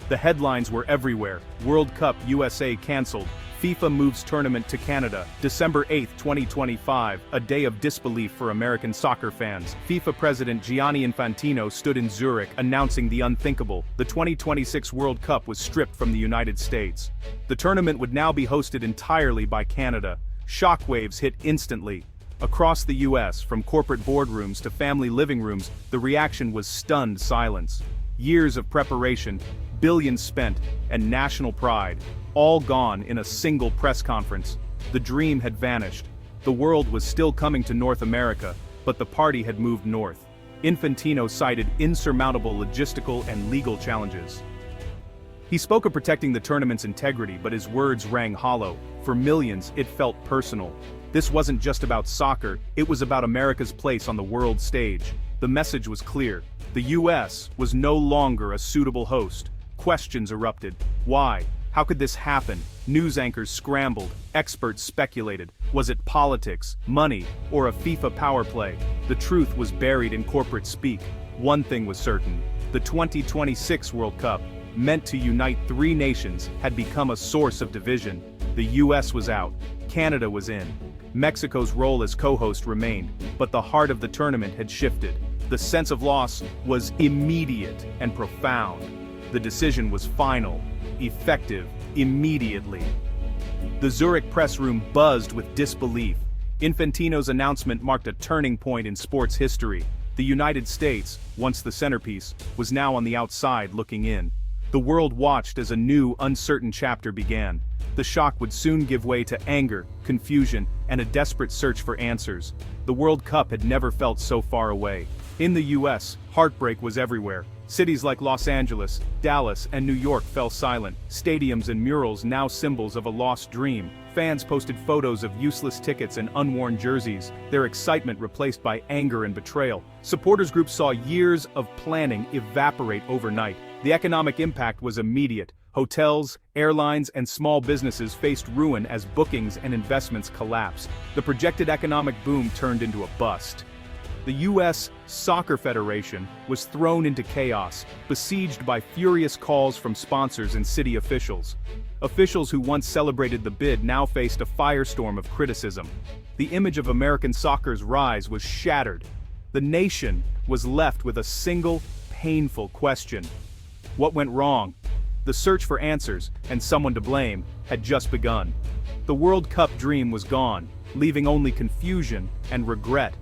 The headlines were everywhere. World Cup USA cancelled. FIFA moves tournament to Canada, December 8, 2025, a day of disbelief for American soccer fans. FIFA President Gianni Infantino stood in Zurich announcing the unthinkable. The 2026 World Cup was stripped from the United States. The tournament would now be hosted entirely by Canada. Shockwaves hit instantly. Across the US, from corporate boardrooms to family living rooms, the reaction was stunned silence. Years of preparation, billions spent, and national pride, all gone in a single press conference. The dream had vanished. The world was still coming to North America, but the party had moved north. Infantino cited insurmountable logistical and legal challenges. He spoke of protecting the tournament's integrity, but his words rang hollow. For millions, it felt personal. This wasn't just about soccer, it was about America's place on the world stage. The message was clear. The US was no longer a suitable host. Questions erupted. Why? How could this happen? News anchors scrambled, experts speculated. Was it politics, money, or a FIFA power play? The truth was buried in corporate speak. One thing was certain. The 2026 World Cup, meant to unite three nations, had become a source of division. The US was out. Canada was in. Mexico's role as co-host remained, but the heart of the tournament had shifted. The sense of loss was immediate and profound. The decision was final, effective, immediately. The Zurich press room buzzed with disbelief. Infantino's announcement marked a turning point in sports history. The United States, once the centerpiece, was now on the outside looking in. The world watched as a new, uncertain chapter began. The shock would soon give way to anger, confusion, and a desperate search for answers. The World Cup had never felt so far away. In the US, heartbreak was everywhere. Cities like Los Angeles, Dallas, and New York fell silent. Stadiums and murals now symbols of a lost dream. Fans posted photos of useless tickets and unworn jerseys, their excitement replaced by anger and betrayal. Supporters groups saw years of planning evaporate overnight. The economic impact was immediate. Hotels, airlines, and small businesses faced ruin as bookings and investments collapsed. The projected economic boom turned into a bust. The U.S. Soccer Federation was thrown into chaos, besieged by furious calls from sponsors and city officials. Officials who once celebrated the bid now faced a firestorm of criticism. The image of American soccer's rise was shattered. The nation was left with a single, painful question. What went wrong? The search for answers, and someone to blame, had just begun. The World Cup dream was gone, leaving only confusion and regret.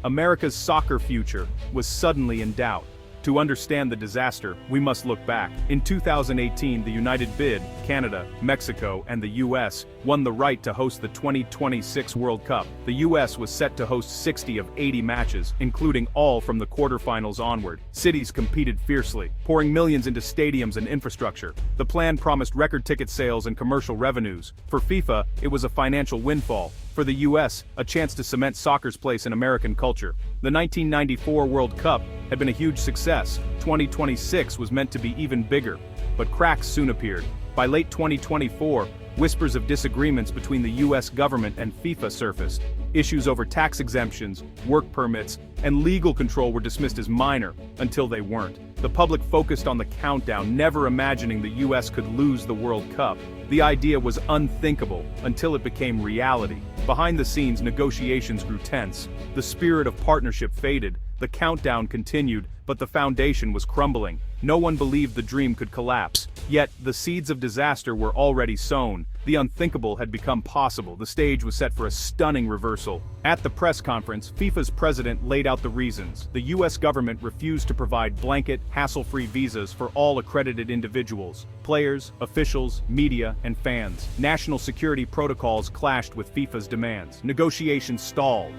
America's soccer future was suddenly in doubt. To understand the disaster, we must look back. In 2018, the United bid, Canada, Mexico, and the US won the right to host the 2026 World Cup. The US was set to host 60 of 80 matches, including all from the quarterfinals onward. Cities competed fiercely, pouring millions into stadiums and infrastructure. The plan promised record ticket sales and commercial revenues. For FIFA, it was a financial windfall. For the US, a chance to cement soccer's place in American culture. The 1994 World Cup had been a huge success. 2026 was meant to be even bigger, but cracks soon appeared. By late 2024, whispers of disagreements between the US government and FIFA surfaced. Issues over tax exemptions, work permits, and legal control were dismissed as minor, until they weren't. The public focused on the countdown, never imagining the US could lose the World Cup. The idea was unthinkable, until it became reality. Behind the scenes, negotiations grew tense. The spirit of partnership faded. The countdown continued, but the foundation was crumbling. No one believed the dream could collapse. Yet, the seeds of disaster were already sown. The unthinkable had become possible. The stage was set for a stunning reversal. At the press conference, FIFA's president laid out the reasons. The US government refused to provide blanket, hassle-free visas for all accredited individuals, players, officials, media, and fans. National security protocols clashed with FIFA's demands. Negotiations stalled.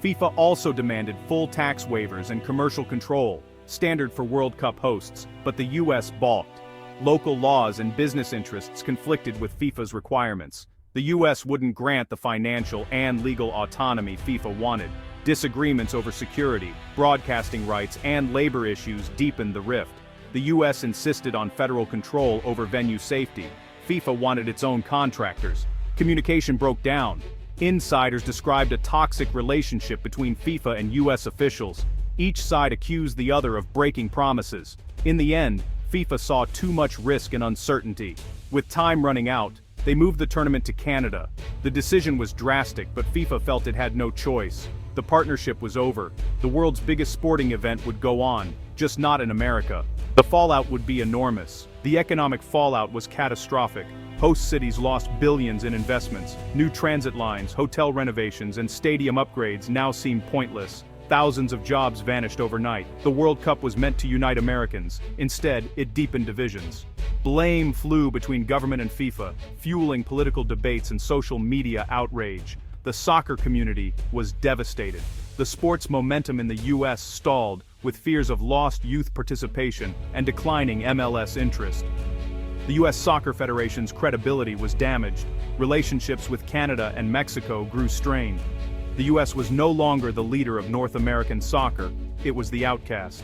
FIFA also demanded full tax waivers and commercial control, standard for World Cup hosts, but the US balked. Local laws and business interests conflicted with FIFA's requirements. The US wouldn't grant the financial and legal autonomy FIFA wanted. Disagreements over security, broadcasting rights, and labor issues deepened the rift. The US insisted on federal control over venue safety. FIFA wanted its own contractors. Communication broke down. Insiders described a toxic relationship between FIFA and US officials. Each side accused the other of breaking promises. In the end, FIFA saw too much risk and uncertainty. With time running out, they moved the tournament to Canada. The decision was drastic, but FIFA felt it had no choice. The partnership was over. The world's biggest sporting event would go on, just not in America. The fallout would be enormous. The economic fallout was catastrophic. Host cities lost billions in investments. New transit lines, hotel renovations, and stadium upgrades now seem pointless. Thousands of jobs vanished overnight. The World Cup was meant to unite Americans. Instead, it deepened divisions. Blame flew between government and FIFA, fueling political debates and social media outrage. The soccer community was devastated. The sport's momentum in the US stalled, with fears of lost youth participation and declining MLS interest. The US Soccer Federation's credibility was damaged. Relationships with Canada and Mexico grew strained. The US was no longer the leader of North American soccer, it was the outcast.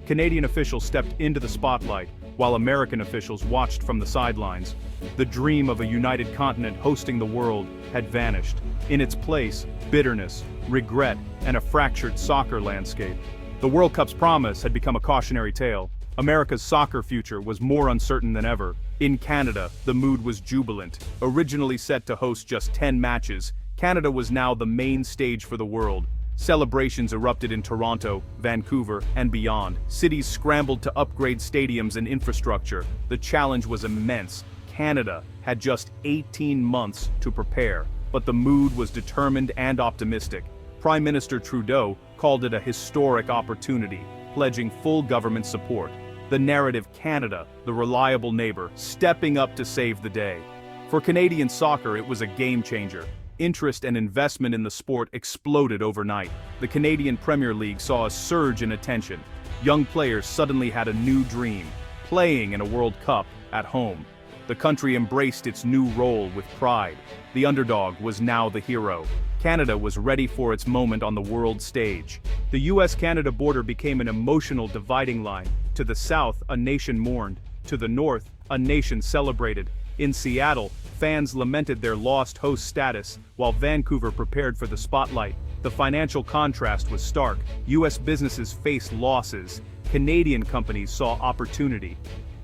Canadian officials stepped into the spotlight, while American officials watched from the sidelines. The dream of a united continent hosting the world had vanished. In its place, bitterness, regret, and a fractured soccer landscape. The World Cup's promise had become a cautionary tale. America's soccer future was more uncertain than ever. In Canada, the mood was jubilant. Originally set to host just 10 matches, Canada was now the main stage for the world. Celebrations erupted in Toronto, Vancouver, and beyond. Cities scrambled to upgrade stadiums and infrastructure. The challenge was immense. Canada had just 18 months to prepare, but the mood was determined and optimistic. Prime Minister Trudeau called it a historic opportunity, pledging full government support. The narrative Canada, the reliable neighbor, stepping up to save the day. For Canadian soccer, it was a game changer. Interest and investment in the sport exploded overnight. The Canadian Premier League saw a surge in attention. Young players suddenly had a new dream, playing in a World Cup at home. The country embraced its new role with pride. The underdog was now the hero. Canada was ready for its moment on the world stage. The US-Canada border became an emotional dividing line. To the south, a nation mourned. To the north, a nation celebrated. In Seattle, fans lamented their lost host status, while Vancouver prepared for the spotlight. The financial contrast was stark. US businesses faced losses. Canadian companies saw opportunity.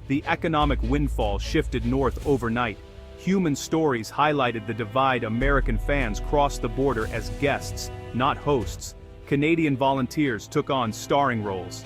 The economic windfall shifted north overnight. Human stories highlighted the divide. American fans crossed the border as guests, not hosts. Canadian volunteers took on starring roles.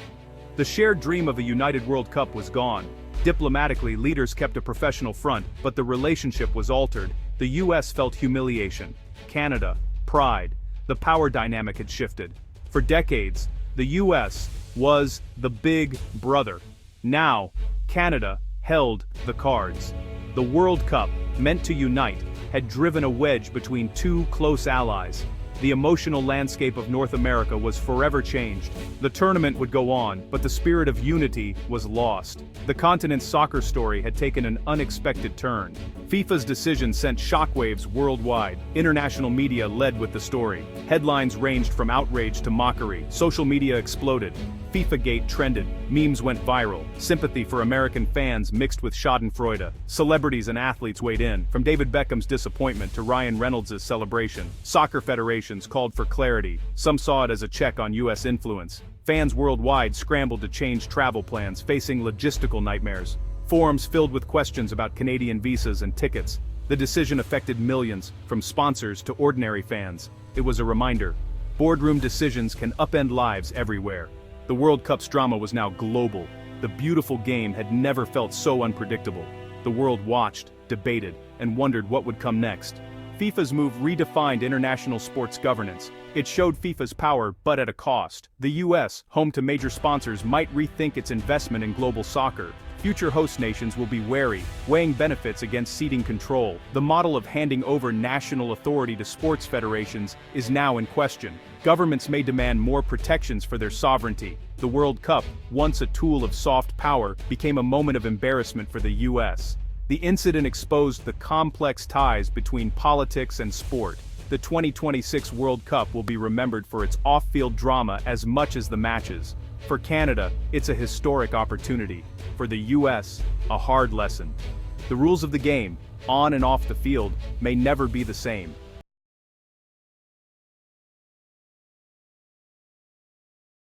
The shared dream of a united World Cup was gone. Diplomatically, leaders kept a professional front, but the relationship was altered. The US felt humiliation. Canada, pride. The power dynamic had shifted. For decades, the US was the big brother. Now, Canada held the cards. The World Cup, meant to unite, had driven a wedge between two close allies. The emotional landscape of North America was forever changed. The tournament would go on, but the spirit of unity was lost. The continent's soccer story had taken an unexpected turn. FIFA's decision sent shockwaves worldwide. International media led with the story. Headlines ranged from outrage to mockery. Social media exploded. FIFAgate trended. Memes went viral. Sympathy for American fans mixed with schadenfreude. Celebrities and athletes weighed in, from David Beckham's disappointment to Ryan Reynolds' celebration. Soccer federations called for clarity. Some saw it as a check on US influence. Fans worldwide scrambled to change travel plans, facing logistical nightmares. Forums filled with questions about Canadian visas and tickets. The decision affected millions, from sponsors to ordinary fans. It was a reminder. Boardroom decisions can upend lives everywhere. The World Cup's drama was now global. The beautiful game had never felt so unpredictable. The world watched, debated, and wondered what would come next. FIFA's move redefined international sports governance. It showed FIFA's power, but at a cost. The US, home to major sponsors, might rethink its investment in global soccer. Future host nations will be wary, weighing benefits against ceding control. The model of handing over national authority to sports federations is now in question. Governments may demand more protections for their sovereignty. The World Cup, once a tool of soft power, became a moment of embarrassment for the US. The incident exposed the complex ties between politics and sport. The 2026 World Cup will be remembered for its off-field drama as much as the matches. For Canada, it's a historic opportunity. For the US, a hard lesson. The rules of the game, on and off the field, may never be the same.